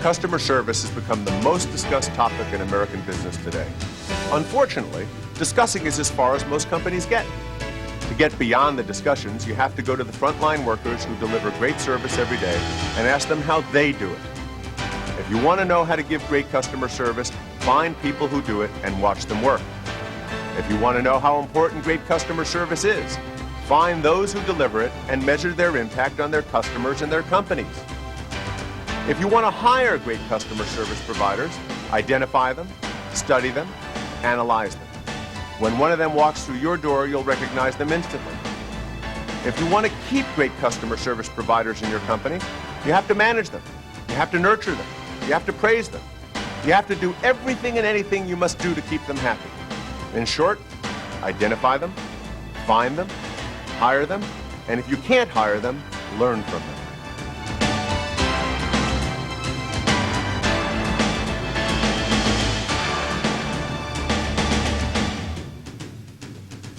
Customer service has become the most discussed topic in American business today. Unfortunately, discussing is as far as most companies get. To get beyond the discussions, you have to go to the frontline workers who deliver great service every day and ask them how they do it. If you want to know how to give great customer service, find people who do it and watch them work. If you want to know how important great customer service is, find those who deliver it and measure their impact on their customers and their companies. If you want to hire great customer service providers, identify them, study them, analyze them. When one of them walks through your door, you'll recognize them instantly. If you want to keep great customer service providers in your company, you have to manage them. You have to nurture them. You have to praise them. You have to do everything and anything you must do to keep them happy. In short, identify them, find them, hire them, and if you can't hire them, learn from them.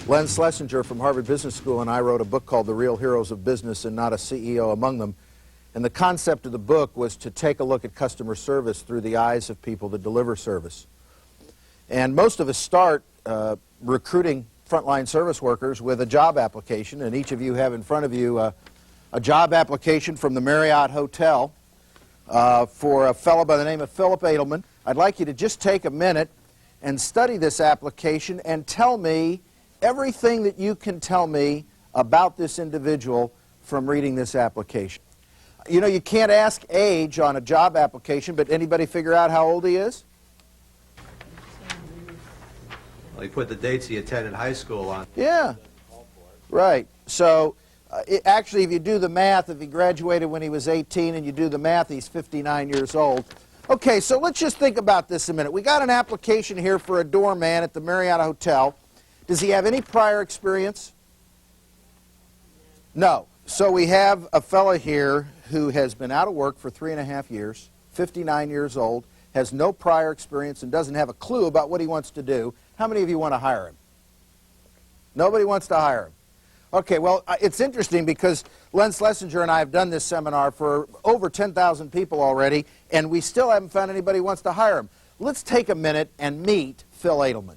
Len Schlesinger from Harvard Business School and I wrote a book called The Real Heroes of Business and Not a CEO Among Them. And the concept of the book was to take a look at customer service through the eyes of people that deliver service. And most of us start recruiting frontline service workers with a job application, and each of you have in front of you a job application from the Marriott Hotel for a fellow by the name of Philip Adelman. I'd like you to just take a minute and study this application and tell me everything that you can tell me about this individual from reading this application. You know, you can't ask age on a job application, but anybody figure out how old he is? Well, he put the dates he attended high school on. Yeah, right. So actually, if you do the math, if he graduated when he was 18 and you do the math, he's 59 years old. Okay, so let's just think about this a minute. We got an application here for a doorman at the Marriott Hotel. Does he have any prior experience? No. So we have a fella here who has been out of work for 3.5 years, 59 years old, has no prior experience and doesn't have a clue about what he wants to do. How many of you want to hire him? Nobody wants to hire him. Okay, well, it's interesting because Len Schlesinger and I have done this seminar for over 10,000 people already, and we still haven't found anybody who wants to hire him. Let's take a minute and meet Phil Adelman.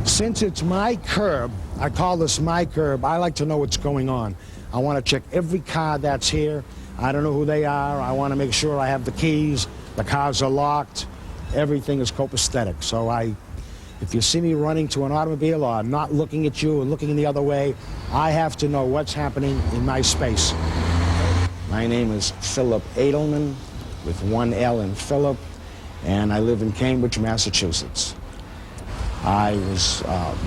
Since it's my curb, I call this my curb, I like to know what's going on. I want to check every car that's here. I don't know who they are. I want to make sure I have the keys, the cars are locked, everything is copacetic. So if you see me running to an automobile or not looking at you or looking the other way, I have to know what's happening in my space. My name is Philip Adelman with one L in Philip, and I live in Cambridge, Massachusetts. I was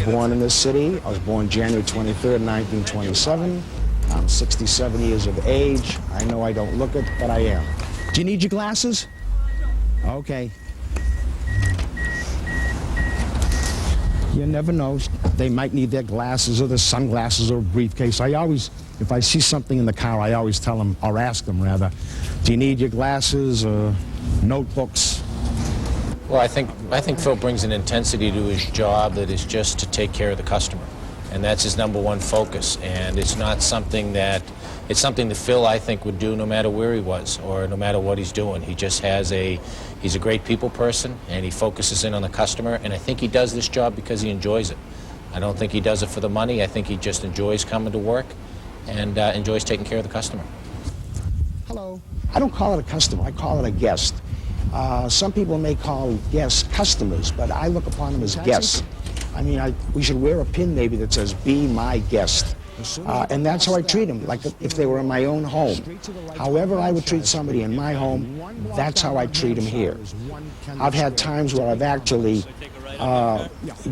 born in this city. I was born January 23rd, 1927. I'm 67 years of age. I know I don't look it, but I am. Do you need your glasses? Okay. You never know. They might need their glasses or their sunglasses or a briefcase. I always, if I see something in the car, I always tell them, or ask them rather, do you need your glasses or notebooks? Well, I think Phil brings an intensity to his job that is just to take care of the customer, and that's his number one focus. And it's not something that something that Phil, I think, would do no matter where he was or no matter what he's doing. He just has he's a great people person, and he focuses in on the customer. And I think he does this job because he enjoys it. I don't think he does it for the money. I think he just enjoys coming to work and enjoys taking care of the customer. Hello. I don't call it a customer. I call it a guest. Some people may call guests customers, but I look upon them as guests. I mean, we should wear a pin maybe that says, be my guest. And that's how I treat them, like if they were in my own home. However I would treat somebody in my home, that's how I treat them here. I've had times where I've actually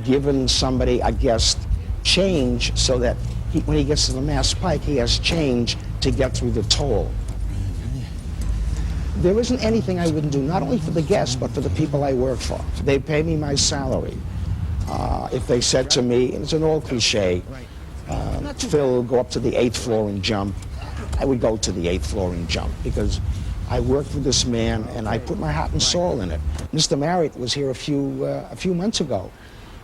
given somebody, a guest, change so that when he gets to the Mass Pike, he has change to get through the toll. There isn't anything I wouldn't do, not only for the guests, but for the people I work for. They pay me my salary. If they said to me, and it's an old cliche, Phil, go up to the 8th floor and jump, I would go to the 8th floor and jump because I worked for this man and I put my heart and soul in it. Mr. Marriott was here a few months ago,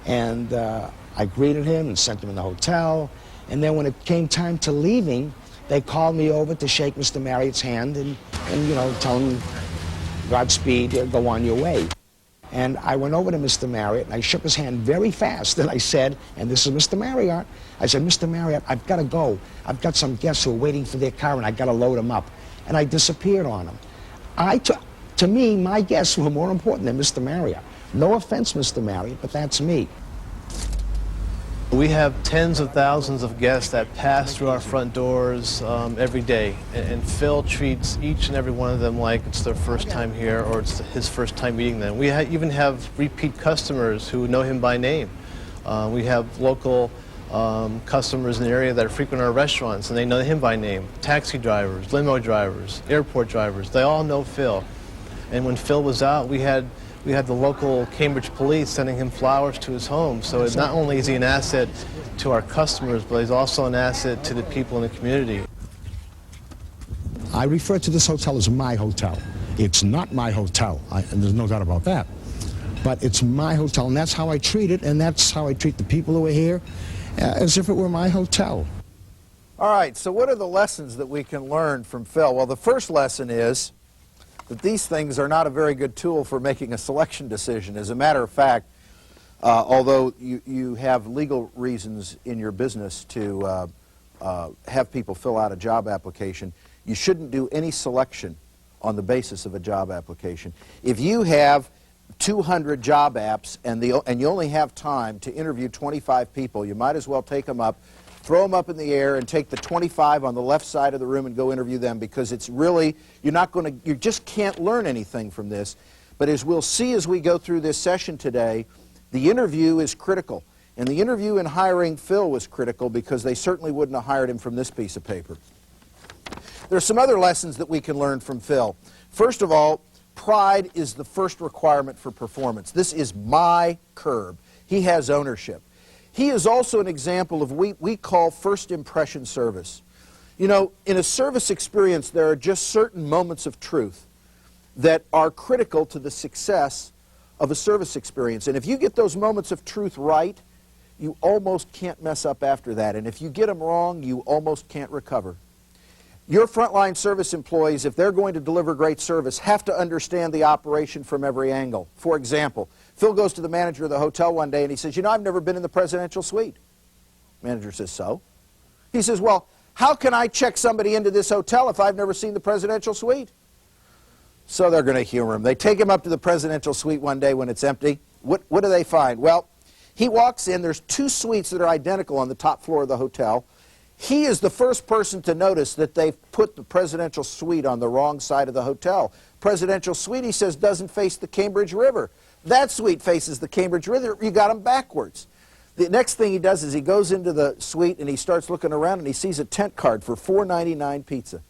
and I greeted him and sent him in the hotel, and then when it came time to leaving, they called me over to shake Mr. Marriott's hand and you know, tell him Godspeed, go on your way. And I went over to Mr. Marriott, and I shook his hand very fast, and I said, and this is Mr. Marriott, I said, Mr. Marriott, I've got to go. I've got some guests who are waiting for their car, and I've got to load them up. And I disappeared on him. To me, my guests were more important than Mr. Marriott. No offense, Mr. Marriott, but that's me. We have tens of thousands of guests that pass through our front doors every day, and Phil treats each and every one of them like it's their first time here or it's his first time meeting them. We even have repeat customers who know him by name. We have local customers in the area that frequent our restaurants, and they know him by name. Taxi drivers, limo drivers, airport drivers, they all know Phil. And when Phil was out, we had the local Cambridge police sending him flowers to his home. So not only is he an asset to our customers, but he's also an asset to the people in the community. I refer to this hotel as my hotel. It's not my hotel, and there's no doubt about that. But it's my hotel, and that's how I treat it, and that's how I treat the people who are here, as if it were my hotel. All right, so what are the lessons that we can learn from Phil? Well, the first lesson is that these things are not a very good tool for making a selection decision. As a matter of fact, although you have legal reasons in your business to have people fill out a job application, you shouldn't do any selection on the basis of a job application. If you have 200 job apps and you only have time to interview 25 people, you might as well take them up, throw them up in the air, and take the 25 on the left side of the room and go interview them, because it's really, you just can't learn anything from this. But as we'll see as we go through this session today, the interview is critical. And the interview in hiring Phil was critical, because they certainly wouldn't have hired him from this piece of paper. There are some other lessons that we can learn from Phil. First of all, pride is the first requirement for performance. This is my curb. He has ownership. He is also an example of what we call first impression service. You know, in a service experience, there are just certain moments of truth that are critical to the success of a service experience. And if you get those moments of truth right, you almost can't mess up after that. And if you get them wrong, you almost can't recover. Your frontline service employees, if they're going to deliver great service, have to understand the operation from every angle. For example, Phil goes to the manager of the hotel one day and he says, you know, I've never been in the presidential suite. Manager says, so? He says, well, how can I check somebody into this hotel if I've never seen the presidential suite? So they're going to humor him. They take him up to the presidential suite one day when it's empty. What do they find? Well, he walks in. There's 2 suites that are identical on the top floor of the hotel. He is the first person to notice that they've put the presidential suite on the wrong side of the hotel. Presidential suite, he says, doesn't face the Cambridge River. That suite faces the Cambridge River. You got them backwards. The next thing he does is he goes into the suite and he starts looking around and he sees a tent card for $4.99 pizza.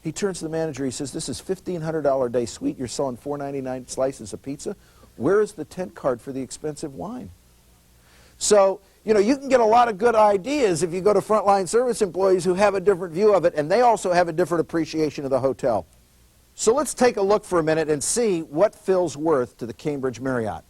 He turns to the manager. He says, this is $1,500 a day suite. You're selling $4.99 slices of pizza. Where is the tent card for the expensive wine? So, you know, you can get a lot of good ideas if you go to frontline service employees who have a different view of it, and they also have a different appreciation of the hotel. So let's take a look for a minute and see what Phil's worth to the Cambridge Marriott.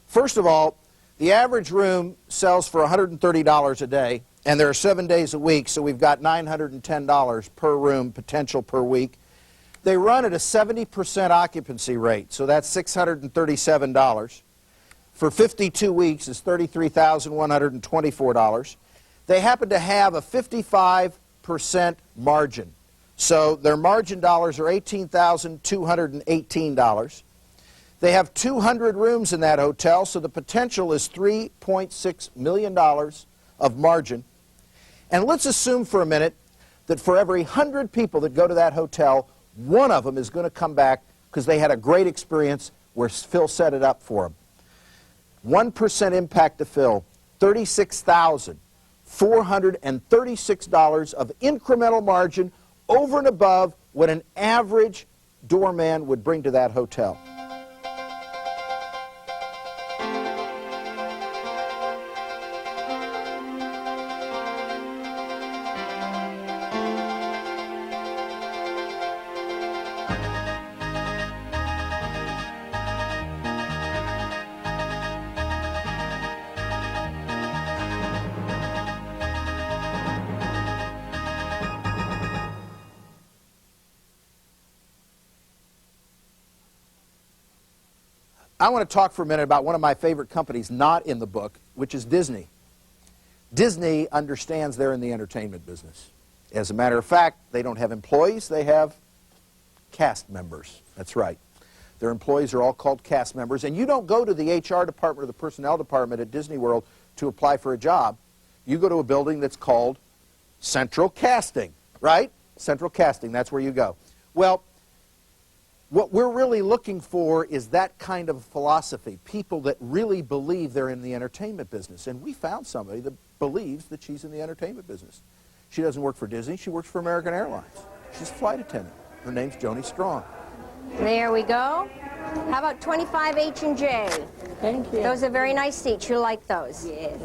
First of all, the average room sells for $130 a day, and there are 7 days a week, so we've got $910 per room potential per week. They run at a 70% occupancy rate, so that's $637. For 52 weeks is $33,124. They happen to have a 55% margin. So their margin dollars are $18,218. They have 200 rooms in that hotel, so the potential is $3.6 million of margin. And let's assume for a minute that for every 100 people that go to that hotel, one of them is going to come back because they had a great experience where Phil set it up for them. 1% impact to Phil, $36,436 of incremental margin over and above what an average doorman would bring to that hotel. I want to talk for a minute about one of my favorite companies not in the book, which is Disney. Disney understands they're in the entertainment business. As a matter of fact, they don't have employees, they have cast members. That's right. Their employees are all called cast members, and you don't go to the HR department or the personnel department at Disney World to apply for a job. You go to a building that's called Central Casting, right? Central Casting, that's where you go. Well, what we're really looking for is that kind of philosophy, people that really believe they're in the entertainment business. And we found somebody that believes that she's in the entertainment business. She doesn't work for Disney, she works for American Airlines. She's a flight attendant. Her name's Joni Strong. There we go. How about 25 H&J? Thank you. Those are very nice seats. You'll like those. Yes.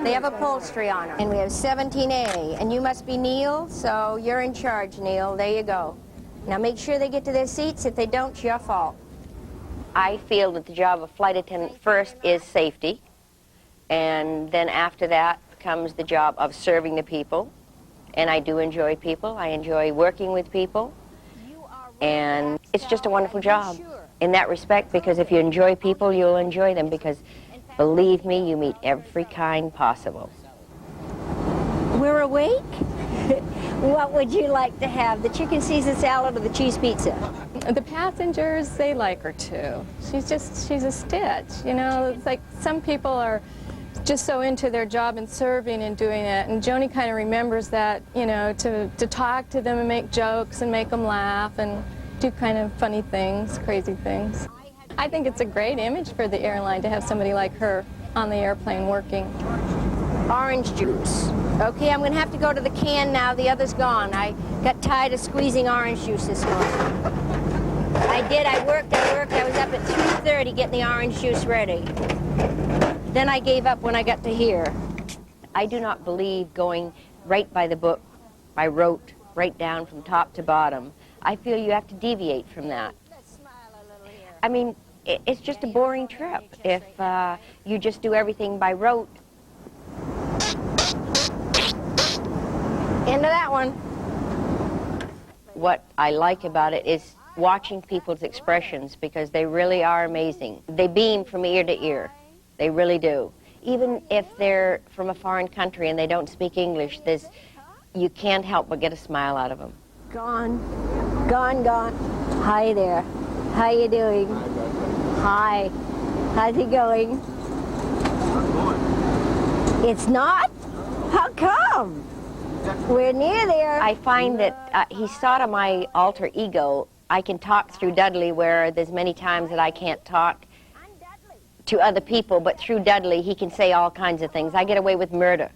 They have upholstery on them. And we have 17A. And you must be Neil, so you're in charge, Neil. There you go. Now make sure they get to their seats. If they don't, it's your fault. I feel that the job of flight attendant first is safety, and then after that comes the job of serving the people. And I do enjoy people. I enjoy working with people. And it's just a wonderful job in that respect, because if you enjoy people, you'll enjoy them, because believe me, you meet every kind possible. We're awake? What would you like to have, the chicken Caesar salad or the cheese pizza? The passengers, they like her too. She's a stitch, you know. It's like some people are just so into their job and serving and doing it, and Joni kind of remembers that, you know, to talk to them and make jokes and make them laugh and do kind of funny things, crazy things. I think it's a great image for the airline to have somebody like her on the airplane working. Orange juice. Okay, I'm going to have to go to the can now. The other's gone. I got tired of squeezing orange juice this morning. I did. I worked. I was up at 3:30 getting the orange juice ready. Then I gave up when I got to here. I do not believe going right by the book, by rote, right down from top to bottom. I feel you have to deviate from that. I mean, it's just a boring trip if you just do everything by rote. Into that one. What I like about it is watching people's expressions, because they really are amazing. They beam from ear to ear. They really do. Even if they're from a foreign country and they don't speak English, you can't help but get a smile out of them. Gone. Gone, gone. Hi there. How you doing? Hi. How's it going? It's not? How come? We're near there. I find that he's sort of my alter ego. I can talk through Dudley, where there's many times that I can't talk to other people, but through Dudley he can say all kinds of things. I get away with murder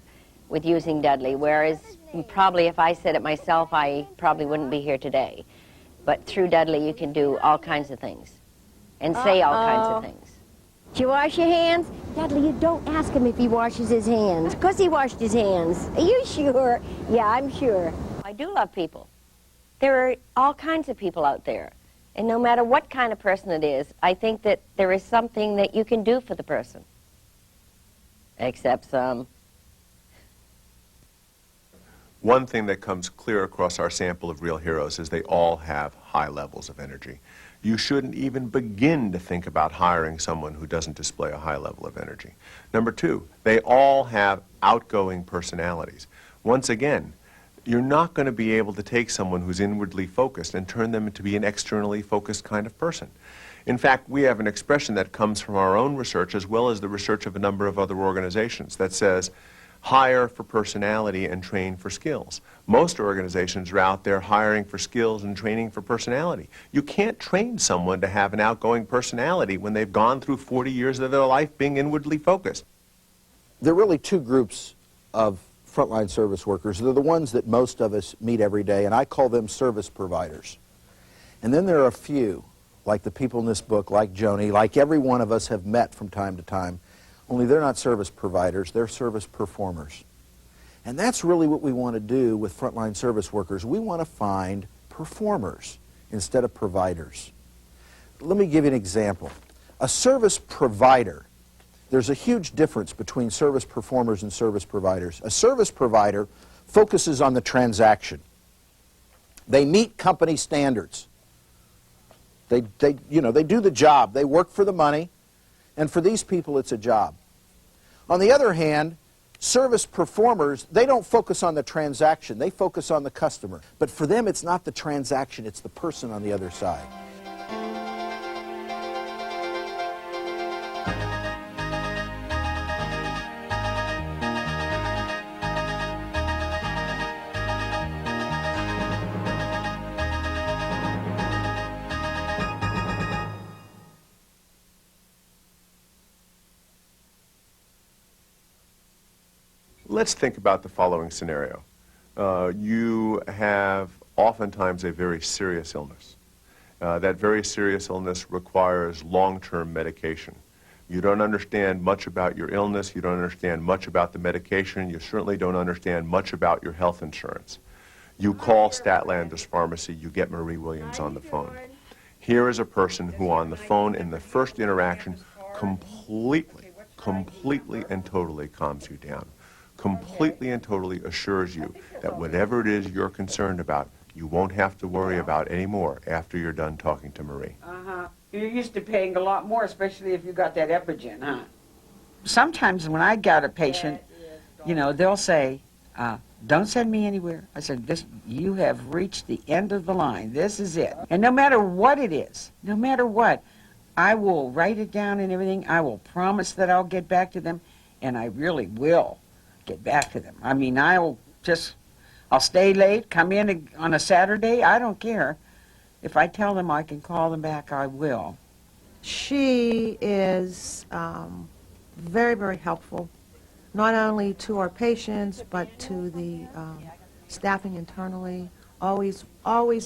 with using Dudley, whereas probably if I said it myself, I probably wouldn't be here today. But through Dudley you can do all kinds of things and say all kinds of things. Did you wash your hands? Dudley, you don't ask him if he washes his hands. Of course he washed his hands. Are you sure? Yeah, I'm sure. I do love people. There are all kinds of people out there. And no matter what kind of person it is, I think that there is something that you can do for the person. Except some. One thing that comes clear across our sample of real heroes is they all have high levels of energy. You shouldn't even begin to think about hiring someone who doesn't display a high level of energy. Number two, they all have outgoing personalities. Once again, you're not going to be able to take someone who's inwardly focused and turn them into be an externally focused kind of person. In fact, we have an expression that comes from our own research as well as the research of a number of other organizations that says, hire for personality and train for skills. Most organizations are out there hiring for skills and training for personality. You can't train someone to have an outgoing personality when they've gone through 40 years of their life being inwardly focused. There are really two groups of frontline service workers. They're the ones that most of us meet every day, and I call them service providers. And then there are a few, like the people in this book, like Joni, like every one of us have met from time to time, only they're not service providers, they're service performers. And that's really what we want to do with frontline service workers. We want to find performers instead of providers. Let me give you an example. A service provider, there's a huge difference between service performers and service providers. A service provider focuses on the transaction. They meet company standards. They do the job. They work for the money. And for these people, it's a job. On the other hand, service performers, they don't focus on the transaction. They focus on the customer. But for them, it's not the transaction. It's the person on the other side. Let's think about the following scenario. You have oftentimes a very serious illness. That very serious illness requires long-term medication. You don't understand much about your illness. You don't understand much about the medication. You certainly don't understand much about your health insurance. You call Statlander's Pharmacy. You get Marie Williams on the phone. Here is a person who on the phone in the first interaction completely and totally calms you down. Completely and totally assures you that whatever it is you're concerned about, you won't have to worry about anymore after you're done talking to Marie. You're used to paying a lot more, especially if you got that Epigen, huh? Sometimes when I got a patient, you know, they'll say, don't send me anywhere. I said, you have reached the end of the line. This is it. And no matter what it is, no matter what, I will write it down and everything. I will promise that I'll get back to them, and I really will get back to them. I mean, I'll stay late, come in on a Saturday, I don't care. If I tell them I can call them back, I will. She is very, very helpful, not only to our patients, but to the staffing internally. Always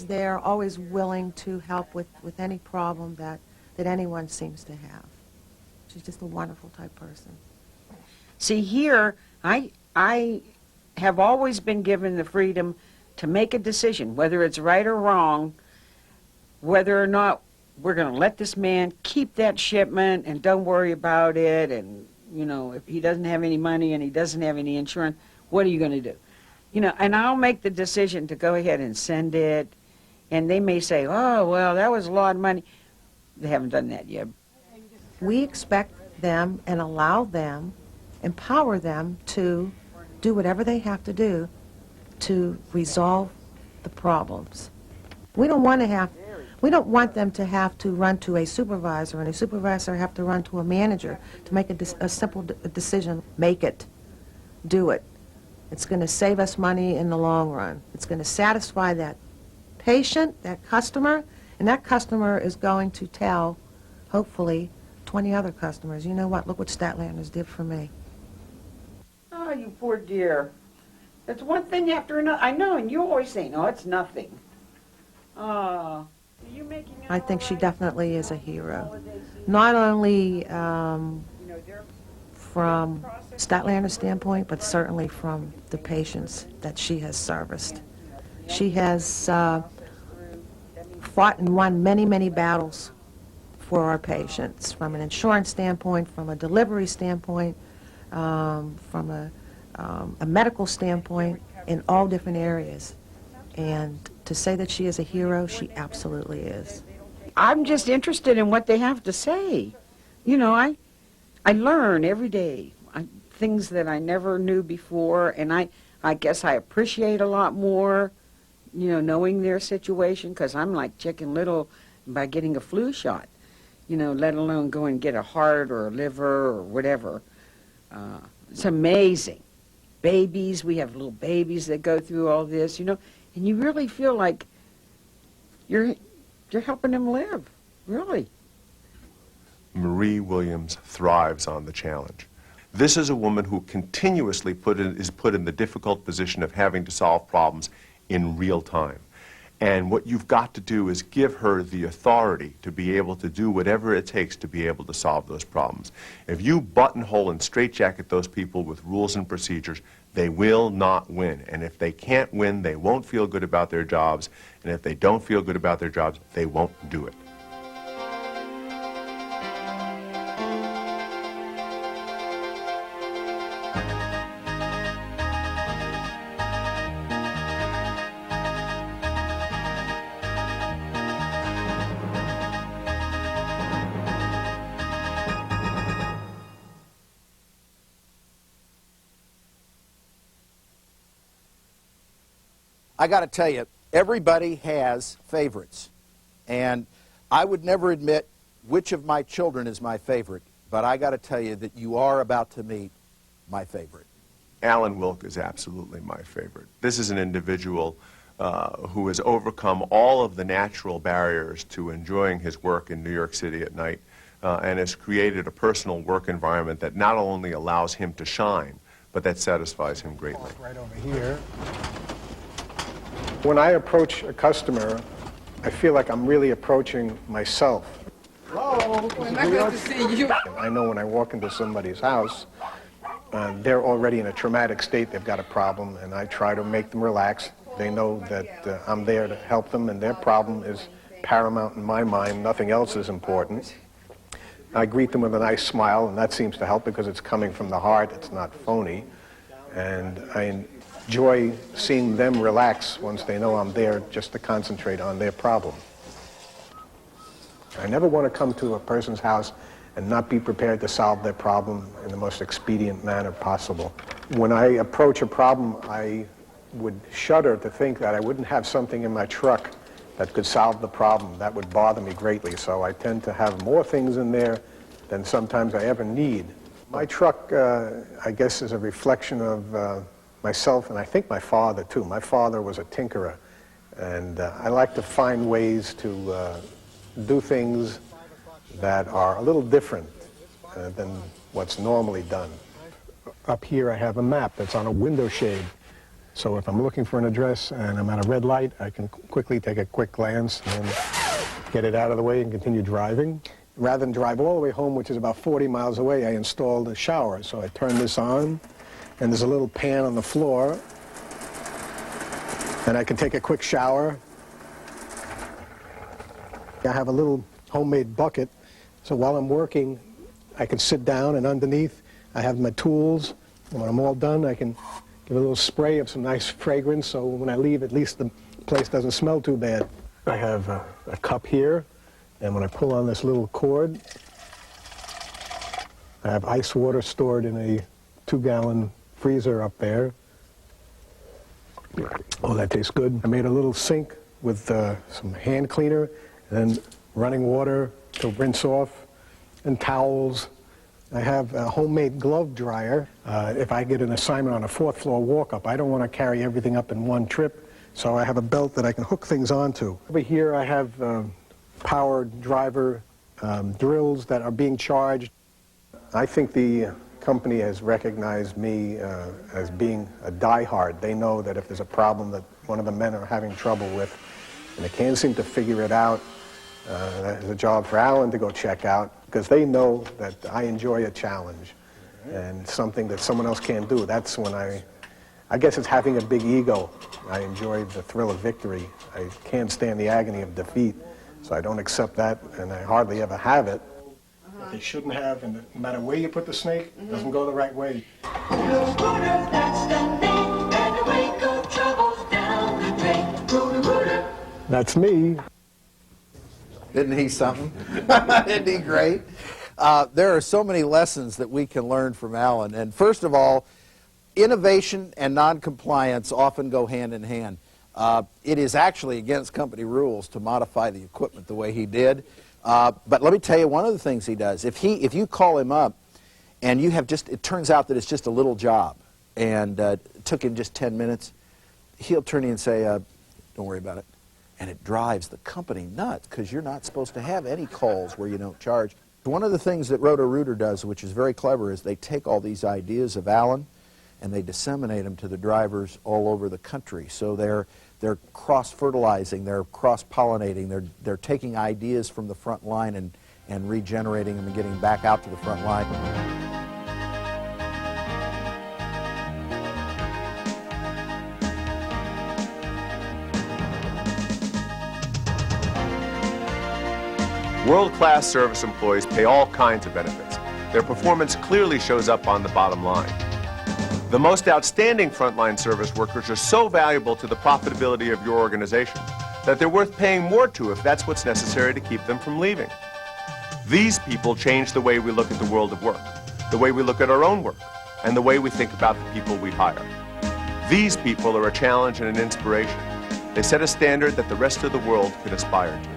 there, always willing to help with any problem that anyone seems to have. She's just a wonderful type person. See, here, I have always been given the freedom to make a decision, whether it's right or wrong, whether or not we're going to let this man keep that shipment and don't worry about it, and, you know, if he doesn't have any money and he doesn't have any insurance, what are you going to do? You know, and I'll make the decision to go ahead and send it, and they may say, oh, well, that was a lot of money. They haven't done that yet. We expect them and allow them, empower them to do whatever they have to do to resolve the problems. We don't want them to have to run to a supervisor, and a supervisor have to run to a manager to make a simple decision. Make it. Do it. It's going to save us money in the long run. It's going to satisfy that patient, that customer, and that customer is going to tell, hopefully, 20 other customers, you know what, look what Statlanders did for me. Oh, you poor dear. That's one thing after another. I know, and you always say, no, it's nothing. Oh, you making I think she definitely is a hero. Not only from Statlander's standpoint, but certainly from the patients that she has serviced. She has fought and won many, many battles for our patients, from an insurance standpoint, from a delivery standpoint, from a medical standpoint, in all different areas. And to say that she is a hero, she absolutely is. I'm just interested in what they have to say. You know, I learn every day things that I never knew before, and I guess I appreciate a lot more, you know, knowing their situation, because I'm like Chicken Little by getting a flu shot, you know, let alone go and get a heart or a liver or whatever. It's amazing. Babies, we have little babies that go through all this, you know, and you really feel like you're helping them live, really. Marie Williams thrives on the challenge. This is a woman who continuously is put in the difficult position of having to solve problems in real time. And what you've got to do is give her the authority to be able to do whatever it takes to be able to solve those problems. If you buttonhole and straitjacket those people with rules and procedures, they will not win. And if they can't win, they won't feel good about their jobs. And if they don't feel good about their jobs, they won't do it. I got to tell you, everybody has favorites. And I would never admit which of my children is my favorite, but I got to tell you that you are about to meet my favorite. Alan Wilk is absolutely my favorite. This is an individual who has overcome all of the natural barriers to enjoying his work in New York City at night and has created a personal work environment that not only allows him to shine, but that satisfies him greatly. Right over here. When I approach a customer, I feel like I'm really approaching myself. Hello, nice to see you. I know when I walk into somebody's house, they're already in a traumatic state, they've got a problem, and I try to make them relax. They know that I'm there to help them, and their problem is paramount in my mind. Nothing else is important. I greet them with a nice smile, and that seems to help because it's coming from the heart, it's not phony. And I enjoy seeing them relax once they know I'm there just to concentrate on their problem. I never want to come to a person's house and not be prepared to solve their problem in the most expedient manner possible. When I approach a problem, I would shudder to think that I wouldn't have something in my truck that could solve the problem. That would bother me greatly, so I tend to have more things in there than sometimes I ever need. My truck, I guess, is a reflection of myself, and I think my father, too. My father was a tinkerer, and I like to find ways to do things that are a little different than what's normally done. Up here I have a map that's on a window shade. So if I'm looking for an address and I'm at a red light, I can quickly take a quick glance and get it out of the way and continue driving. Rather than drive all the way home, which is about 40 miles away, I installed a shower. So I turn this on, and there's a little pan on the floor, and I can take a quick shower. I have a little homemade bucket, so while I'm working, I can sit down, and underneath I have my tools, and when I'm all done, I can give a little spray of some nice fragrance, so when I leave, at least the place doesn't smell too bad. I have a cup here, and when I pull on this little cord, I have ice water stored in a 2-gallon freezer up there. Oh, that tastes good. I made a little sink with some hand cleaner, and then running water to rinse off, and towels. I have a homemade glove dryer. If I get an assignment on a 4th floor walk-up, I don't want to carry everything up in one trip, so I have a belt that I can hook things onto. Over here I have power driver drills that are being charged. I think the company has recognized me as being a diehard. They know that if there's a problem that one of the men are having trouble with, and they can't seem to figure it out, that's a job for Alan to go check out, because they know that I enjoy a challenge and something that someone else can't do. That's when I guess it's having a big ego. I enjoy the thrill of victory. I can't stand the agony of defeat, so I don't accept that, and I hardly ever have it. What they shouldn't have, and no matter where you put the snake, it doesn't go the right way. That's me. Isn't he something? Isn't he great? There are so many lessons that we can learn from Alan. And first of all, innovation and noncompliance often go hand in hand. It is actually against company rules to modify the equipment the way he did. But let me tell you one of the things he does. If you call him up and you have it turns out that it's just a little job and it took him just 10 minutes, he'll turn to you and say, don't worry about it. And it drives the company nuts because you're not supposed to have any calls where you don't charge. One of the things that Roto-Rooter does, which is very clever, is they take all these ideas of Alan and they disseminate them to the drivers all over the country. So they're cross-fertilizing, they're cross-pollinating, they're taking ideas from the front line and regenerating them and getting back out to the front line. World-class service employees pay all kinds of benefits. Their performance clearly shows up on the bottom line. The most outstanding frontline service workers are so valuable to the profitability of your organization that they're worth paying more to if that's what's necessary to keep them from leaving. These people change the way we look at the world of work, the way we look at our own work, and the way we think about the people we hire. These people are a challenge and an inspiration. They set a standard that the rest of the world could aspire to.